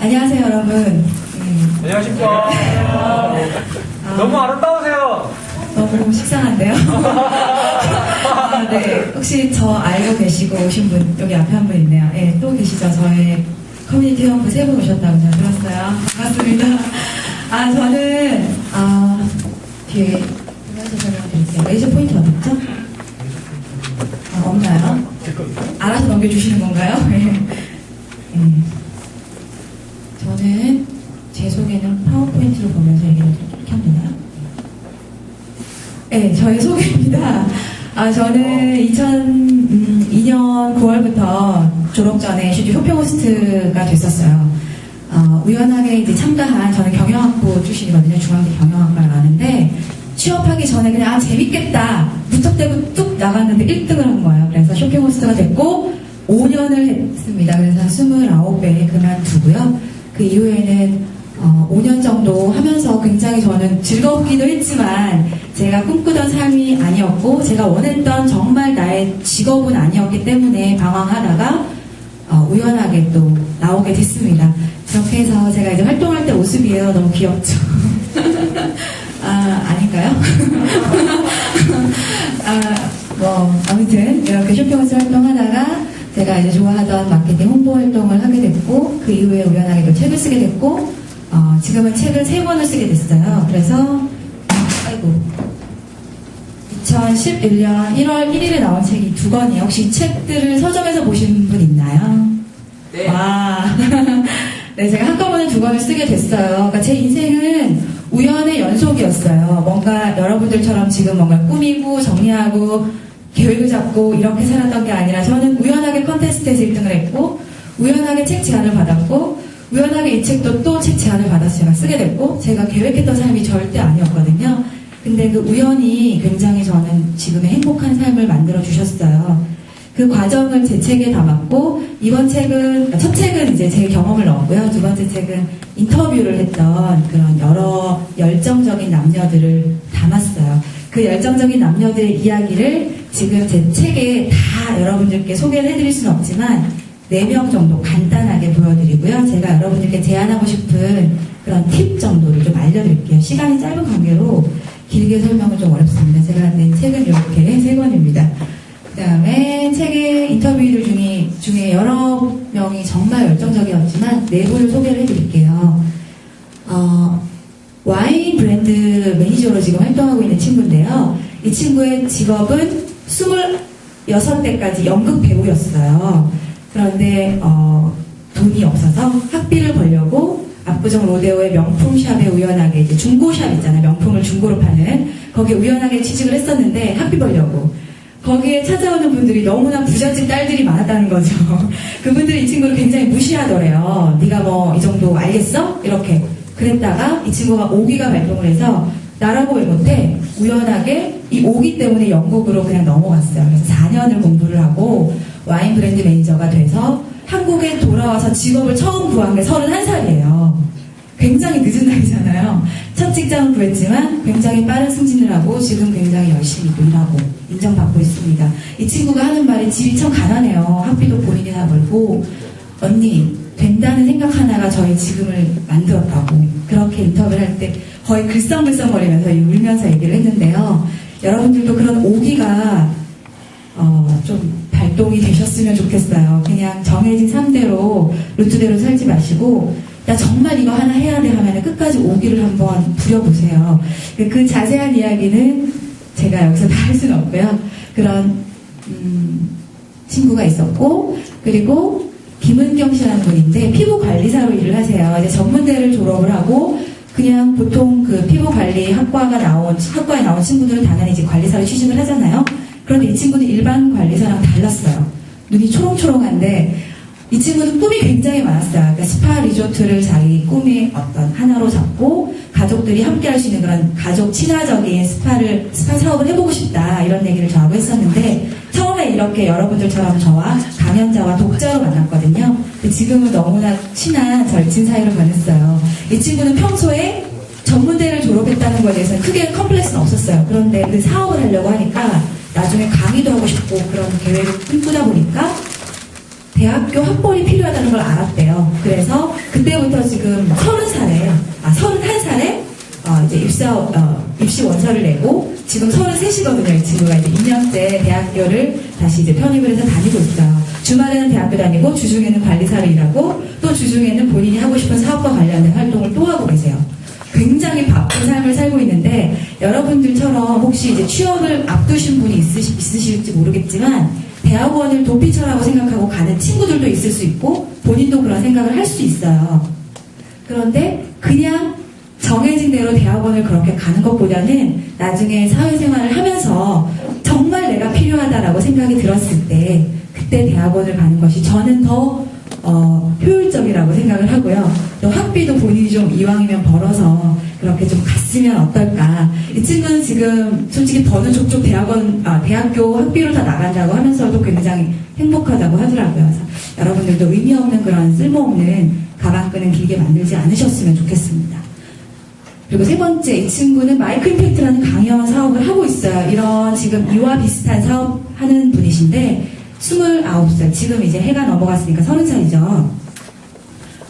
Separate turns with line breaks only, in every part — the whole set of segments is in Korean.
안녕하세요, 여러분.
안녕하십니까. 너무 아름다우세요.
너무 식상한데요? 네. 혹시 저 알고 계시고 오신 분, 여기 앞에 한 분 있네요. 네, 또 계시죠? 저의 커뮤니티 회원분 3분 오셨다고 제가 들었어요. 반갑습니다. 저는, 뒤에, 안녕하세요. 설명드릴게요. 레이저 포인트 어딨죠? 없나요? 알아서 넘겨주시는 건가요? 네. 저는 제 소개는 파워포인트를 보면서 얘기를 이렇게 하면 되나요? 네, 저의 소개입니다. 저는 2002년 9월부터 졸업 전에 슈즈 쇼핑 호스트가 됐었어요. 우연하게 이제 참가한, 저는 경영학부 출신이거든요. 중앙대 경영학과를 나왔는데, 취업하기 전에 그냥, 재밌겠다. 무턱대고 뚝 나갔는데 1등을 한 거예요. 그래서 쇼핑 호스트가 됐고, 5년을 했습니다. 그래서 29배에 그만두고요. 그 이후에는 5년 정도 하면서 굉장히 저는 즐겁기도 했지만 제가 꿈꾸던 삶이 아니었고 제가 원했던 정말 나의 직업은 아니었기 때문에 방황하다가 우연하게 또 나오게 됐습니다. 그렇게 해서 제가 이제 활동할 때 모습이에요. 너무 귀엽죠? 아닌가요? 아무튼 이렇게 쇼핑호스 활동하다가 제가 이제 좋아하던 마케팅 홍보 활동을 하게 됐고 그 이후에 우연하게 또 책을 쓰게 됐고 지금은 책을 3권을 쓰게 됐어요. 그래서 2011년 1월 1일에 나온 책이 2권이에요. 혹시 이 책들을 서점에서 보신 분 있나요?
네.
와. 네, 제가 한꺼번에 2권을 쓰게 됐어요. 그러니까 제 인생은 우연의 연속이었어요. 뭔가 여러분들처럼 지금 뭔가 꾸미고 정리하고 계획을 잡고 이렇게 살았던 게 아니라 저는 우연하게 컨테스트에서 1등을 했고 우연하게 책 제안을 받았고 우연하게 이 책도 또 책 제안을 받아서 제가 쓰게 됐고 제가 계획했던 삶이 절대 아니었거든요. 근데 그 우연이 굉장히 저는 지금의 행복한 삶을 만들어 주셨어요. 그 과정을 제 책에 담았고 이번 책은 첫 책은 이제 제 경험을 넣었고요. 두 번째 책은 인터뷰를 했던 그런 여러 열정적인 남녀들을 담았어요. 그 열정적인 남녀들의 이야기를 지금 제 책에 다 여러분들께 소개를 해드릴 수는 없지만 4명 정도 간단하게 보여드리고요. 제가 여러분들께 제안하고 싶은 그런 팁 정도를 좀 알려드릴게요. 시간이 짧은 관계로 길게 설명은 좀 어렵습니다. 제가 낸 책은 이렇게 3권입니다. 그 다음에 책의 인터뷰들 중에 여러 명이 정말 열정적이었지만 4분을 소개를 해드릴게요. 와인 브랜드 매니저로 지금 활동하고 있는 친구인데요. 이 친구의 직업은 26대까지 연극 배우였어요. 그런데 돈이 없어서 학비를 벌려고 압구정 로데오의 명품샵에 우연하게 이제 중고샵 있잖아요. 명품을 중고로 파는 거기에 우연하게 취직을 했었는데 학비 벌려고 거기에 찾아오는 분들이 너무나 부잣집 딸들이 많았다는 거죠. 그분들이 이 친구를 굉장히 무시하더래요. 네가 뭐 이 정도 알겠어? 이렇게 그랬다가 이 친구가 오기가 발동을 해서 나라고 왜 못해? 우연하게 이 오기 때문에 영국으로 그냥 넘어갔어요. 그래서 4년을 공부를 하고 와인 브랜드 매니저가 돼서 한국에 돌아와서 직업을 처음 구한 게 31살이에요. 굉장히 늦은 나이잖아요. 첫 직장을 구했지만 굉장히 빠른 승진을 하고 지금 굉장히 열심히 일하고 인정받고 있습니다. 이 친구가 하는 말이 집이 참 가난해요. 학비도 본인이 다 벌고 언니 된다는 생각 하나가 저희 지금을 만들었다고 그렇게 인터뷰를 할 때 거의 글썽글썽거리면서 울면서 얘기를 했는데요. 여러분들도 그런 오기가 좀 발동이 되셨으면 좋겠어요. 그냥 정해진 삶대로 루트대로 살지 마시고 나 정말 이거 하나 해야 돼 하면 끝까지 오기를 한번 부려보세요. 그 자세한 이야기는 제가 여기서 다 할 수는 없고요. 그런 친구가 있었고 그리고 김은경 씨라는 분인데 피부관리사로 일을 하세요. 이제 전문대를 졸업을 하고 그냥 보통 그 피부관리 학과에 나온 친구들은 당연히 이제 관리사로 취직을 하잖아요. 그런데 이 친구는 일반 관리사랑 달랐어요. 눈이 초롱초롱한데 이 친구는 꿈이 굉장히 많았어요. 그러니까 스파 리조트를 자기 꿈의 어떤 하나로 잡고 가족들이 함께 할 수 있는 그런 가족 친화적인 스파 사업을 해보고 싶다 이런 얘기를 저하고 했었는데 처음에 이렇게 여러분들처럼 저와 강연자와 독자로 만났거든요. 근데 지금은 너무나 친한 절친 사이로 변했어요. 이 친구는 평소에 전문대를 졸업했다는 거에 대해서는 크게 컴플렉스는 없었어요. 그런데 그 사업을 하려고 하니까 나중에 강의도 하고 싶고 그런 계획을 꿈꾸다 보니까 대학교 학벌이 필요하다는 걸 알았대요. 그래서 그때부터 지금 31살에 이제 입시 원서를 내고 지금 33이거든요. 이 친구가 이제 2년째 대학교를 다시 이제 편입을 해서 다니고 있어요. 주말에는 대학교 다니고 주중에는 관리사를 일하고 또 주중에는 본인이 하고 싶은 사업과 관련된 활동을 또 하고 계세요. 굉장히 바쁜 삶을 살고 있는데 여러분들처럼 혹시 이제 취업을 앞두신 분이 있으실지 모르겠지만 대학원을 도피처라고 생각하고 가는 친구들도 있을 수 있고 본인도 그런 생각을 할 수 있어요. 그런데 그냥 정해진 대로 대학원을 그렇게 가는 것보다는 나중에 사회생활을 하면서 정말 내가 필요하다라고 생각이 들었을 때 그때 대학원을 가는 것이 저는 더 효율적이라고 생각을 하고요. 또 학비도 본인이 좀 이왕이면 벌어서 그렇게 좀 갔으면 어떨까. 이 친구는 지금 솔직히 버는 족족 대학교 학비로 다 나간다고 하면서도 굉장히 행복하다고 하더라고요. 그래서 여러분들도 의미 없는 그런 쓸모없는 가방끈은 길게 만들지 않으셨으면 좋겠습니다. 그리고 세 번째, 이 친구는 마이크로 임팩트라는 강연 사업을 하고 있어요. 이런 지금 이와 비슷한 사업 하는 분이신데 29살, 지금 이제 해가 넘어갔으니까 30살이죠.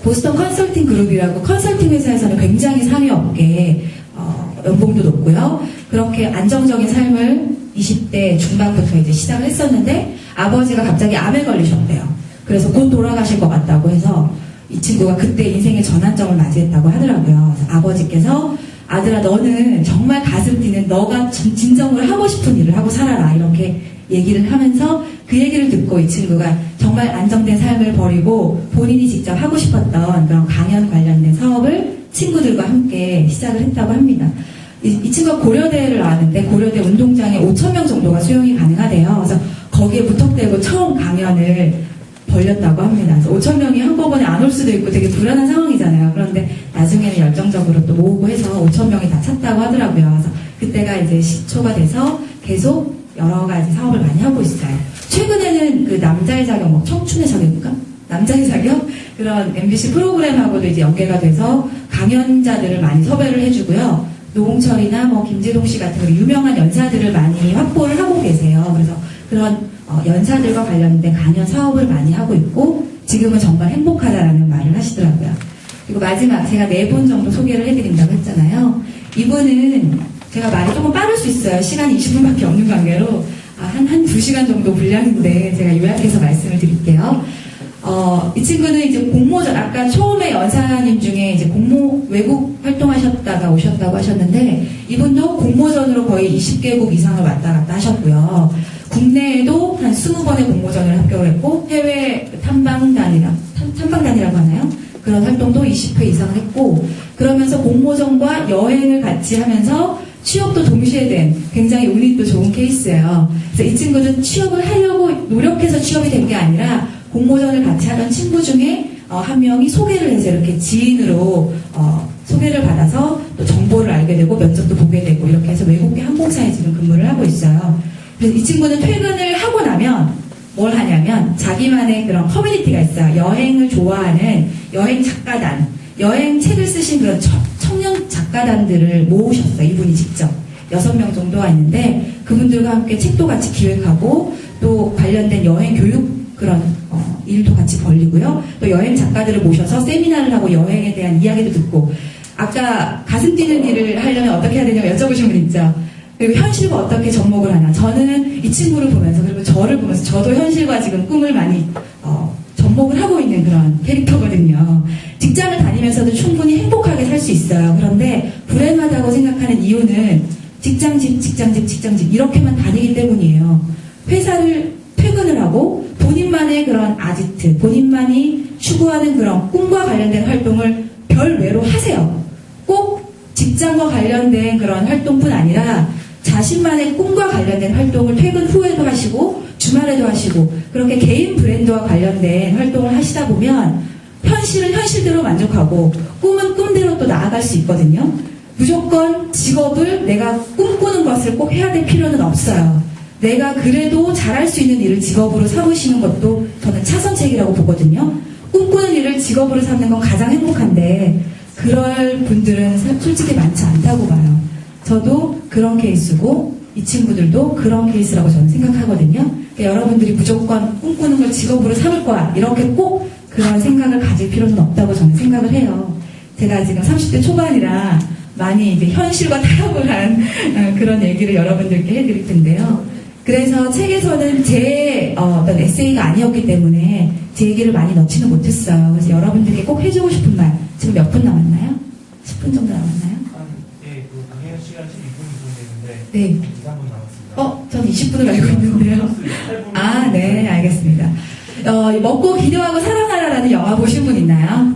보스턴 컨설팅 그룹이라고 컨설팅 회사에서는 굉장히 상위 업계 연봉도 높고요. 그렇게 안정적인 삶을 20대 중반부터 이제 시작을 했었는데 아버지가 갑자기 암에 걸리셨대요. 그래서 곧 돌아가실 것 같다고 해서 이 친구가 그때 인생의 전환점을 맞이했다고 하더라고요. 그래서 아버지께서 아들아 너는 정말 가슴 뛰는 너가 진정으로 하고 싶은 일을 하고 살아라 이렇게 얘기를 하면서 그 얘기를 듣고 이 친구가 정말 안정된 삶을 버리고 본인이 직접 하고 싶었던 그런 강연 관련된 사업을 친구들과 함께 시작을 했다고 합니다. 이 친구가 고려대를 나왔는데 고려대 운동장에 5,000명 정도가 수용이 가능하대요. 그래서 거기에 무턱대고 처음 강연을 벌렸다고 합니다. 그래서 5,000명이 한꺼번에 안 올 수도 있고 되게 불안한 상황이잖아요. 그런데 나중에는 열정적으로 또 모으고 해서 5,000명이 다 찼다고 하더라고요. 그래서 그때가 이제 시초가 돼서 계속 여러 가지 사업을 많이 하고 있어요. 최근에는 그 남자의 자격, 뭐 청춘의 자격인가? 남자의 자격? 그런 MBC 프로그램하고도 이제 연계가 돼서 강연자들을 많이 섭외를 해주고요. 노홍철이나 뭐 김재동 씨 같은 그런 유명한 연사들을 많이 확보를 하고 계세요. 그래서 그런 연사들과 관련된 강연 사업을 많이 하고 있고 지금은 정말 행복하다라는 말을 하시더라고요. 그리고 마지막 제가 4분 정도 소개를 해드린다고 했잖아요. 이분은 제가 말이 조금 빠를 수 있어요. 시간이 20분밖에 없는 관계로 한 2시간 정도 분량인데 제가 요약해서 말씀을 드릴게요. 이 친구는 이제 공모전, 아까 처음에 연사님 중에 이제 외국 활동하셨다가 오셨다고 하셨는데 이분도 공모전으로 거의 20개국 이상을 왔다 갔다 하셨고요. 국내에도 한 20번의 공모전을 합격을 했고 해외 탐방단이라고 하나요? 그런 활동도 20회 이상 했고 그러면서 공모전과 여행을 같이 하면서 취업도 동시에 된 굉장히 운이 또 좋은 케이스예요. 그래서 이 친구는 취업을 하려고 노력해서 취업이 된 게 아니라 공모전을 같이 하던 친구 중에 한 명이 소개를 해서 이렇게 지인으로 소개를 받아서 또 정보를 알게 되고 면접도 보게 되고 이렇게 해서 외국계 항공사에 지금 근무를 하고 있어요. 그래서 이 친구는 퇴근을 하고 나면 뭘 하냐면 자기만의 그런 커뮤니티가 있어요. 여행을 좋아하는 여행 작가단, 여행 책을 쓰신 그런 청년 작가단들을 모으셨어요. 이분이 직접 6명 정도가 있는데 그분들과 함께 책도 같이 기획하고 또 관련된 여행 교육 그런 일도 같이 벌리고요. 또 여행 작가들을 모셔서 세미나를 하고 여행에 대한 이야기도 듣고 아까 가슴 뛰는 일을 하려면 어떻게 해야 되냐고 여쭤보신 분 있죠. 그리고 현실과 어떻게 접목을 하나. 저는 이 친구를 보면서 그리고 저를 보면서 저도 현실과 지금 꿈을 많이 접목을 하고 있는 그런 캐릭터거든요. 직장을 다니면서도 충분히 행복하게 살 수 있어요. 그런데 불행하다고 생각하는 이유는 직장집 이렇게만 다니기 때문이에요. 회사를 퇴근을 하고 본인만의 그런 아지트, 본인만이 추구하는 그런 꿈과 관련된 활동을 별외로 하세요. 꼭 직장과 관련된 그런 활동뿐 아니라 자신만의 꿈과 관련된 활동을 퇴근 후에도 하시고 주말에도 하시고 그렇게 개인 브랜드와 관련된 활동을 하시다 보면 현실은 현실대로 만족하고 꿈은 꿈대로 또 나아갈 수 있거든요. 무조건 직업을 내가 꿈꾸는 것을 꼭 해야 될 필요는 없어요. 내가 그래도 잘할 수 있는 일을 직업으로 삼으시는 것도 저는 차선책이라고 보거든요. 꿈꾸는 일을 직업으로 삼는 건 가장 행복한데 그럴 분들은 솔직히 많지 않다고 봐요. 저도 그런 케이스고 이 친구들도 그런 케이스라고 저는 생각하거든요. 그러니까 여러분들이 무조건 꿈꾸는 걸 직업으로 삼을 거야. 이렇게 꼭 그런 생각을 가질 필요는 없다고 저는 생각을 해요. 제가 지금 30대 초반이라 많이 이제 현실과 타협을 한 그런 얘기를 여러분들께 해드릴 텐데요. 그래서 책에서는 제 어떤 에세이가 아니었기 때문에 제 얘기를 많이 넣지는 못했어요. 그래서 여러분들께 꼭 해주고 싶은 말. 지금 몇 분 남았나요? 10분 정도 남았나요?
예, 그 강연 시간 12분 정도
네.
되는데 2, 3분 남았습니다.
전 20분을 알고 있는데요. 아, 네, 알겠습니다. 먹고 기도하고 사랑하라라는 영화 보신 분 있나요?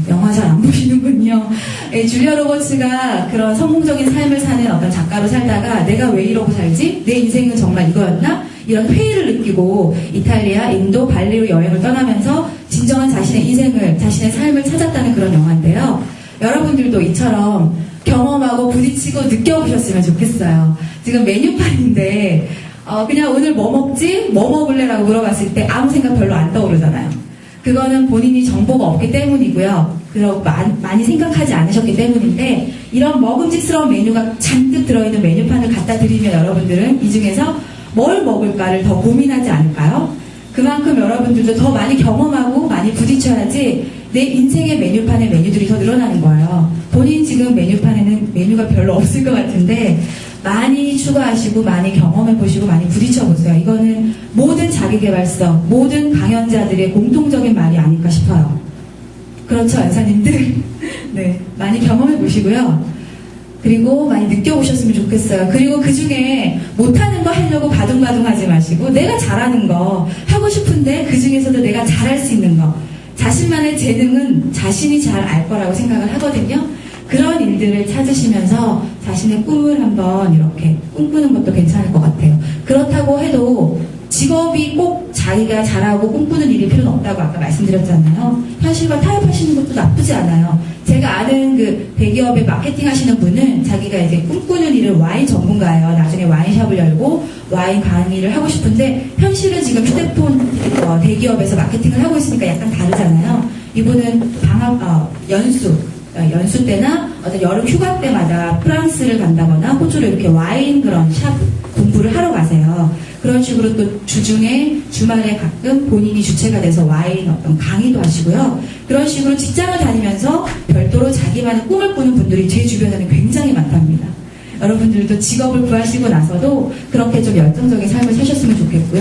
영화 잘 안 보시는군요. 예, 줄리아 로버츠가 그런 성공적인 삶을 사는 어떤 작가로 살다가 내가 왜 이러고 살지? 내 인생은 정말 이거였나? 이런 회의를 느끼고 이탈리아, 인도, 발리로 여행을 떠나면서 진정한 자신의 인생을, 자신의 삶을 찾았다는 그런 영화인데요. 여러분들도 이처럼 경험하고 부딪히고 느껴보셨으면 좋겠어요. 지금 메뉴판인데 그냥 오늘 뭐 먹지? 뭐 먹을래? 라고 물어봤을 때 아무 생각 별로 안 떠오르잖아요. 그거는 본인이 정보가 없기 때문이고요. 그리고 많이 생각하지 않으셨기 때문인데 이런 먹음직스러운 메뉴가 잔뜩 들어있는 메뉴판을 갖다 드리면 여러분들은 이 중에서 뭘 먹을까를 더 고민하지 않을까요? 그만큼 여러분들도 더 많이 경험하고 많이 부딪혀야지 내 인생의 메뉴판에 메뉴들이 더 늘어나는 거예요. 본인 지금 메뉴판에는 메뉴가 별로 없을 것 같은데 많이 추가하시고 많이 경험해보시고 많이 부딪혀보세요. 이거는 모든 자기계발서, 모든 강연자들의 공통적인 말이 아닐까 싶어요. 그렇죠, 연사님들? 네, 많이 중경험해보시고요. 그리고 많이 느껴보셨으면 좋겠어요. 그리고 그 중에 못하는 거 하려고 바둥바둥 하지 마시고 내가 잘하는 거 하고 싶은데 그 중에서도 내가 잘할 수 있는 거 자신만의 재능은 자신이 잘 알 거라고 생각을 하거든요. 그런 일들을 찾으시면서 자신의 꿈을 한번 이렇게 꿈꾸는 것도 괜찮을 것 같아요. 그렇다고 해도 직업이 꼭 자기가 잘하고 꿈꾸는 일이 필요는 없다고 아까 말씀드렸잖아요. 현실과 타협하시는 것도 나쁘지 않아요. 제가 아는 그 대기업에 마케팅 하시는 분은 자기가 이제 꿈꾸는 일을 와인 전문가예요. 나중에 와인샵을 열고 와인 강의를 하고 싶은데 현실은 지금 휴대폰 대기업에서 마케팅을 하고 있으니까 약간 다르잖아요. 이분은 연수 때나 어떤 여름 휴가 때마다 프랑스를 간다거나 호주로 이렇게 와인 그런 샵 공부를 하러 가세요. 그런 식으로 또 주중에 주말에 가끔 본인이 주체가 돼서 와인 어떤 강의도 하시고요. 그런 식으로 직장을 다니면서 별도로 자기만의 꿈을 꾸는 분들이 제 주변에는 굉장히 많답니다. 여러분들도 직업을 구하시고 나서도 그렇게 좀 열정적인 삶을 사셨으면 좋겠고요.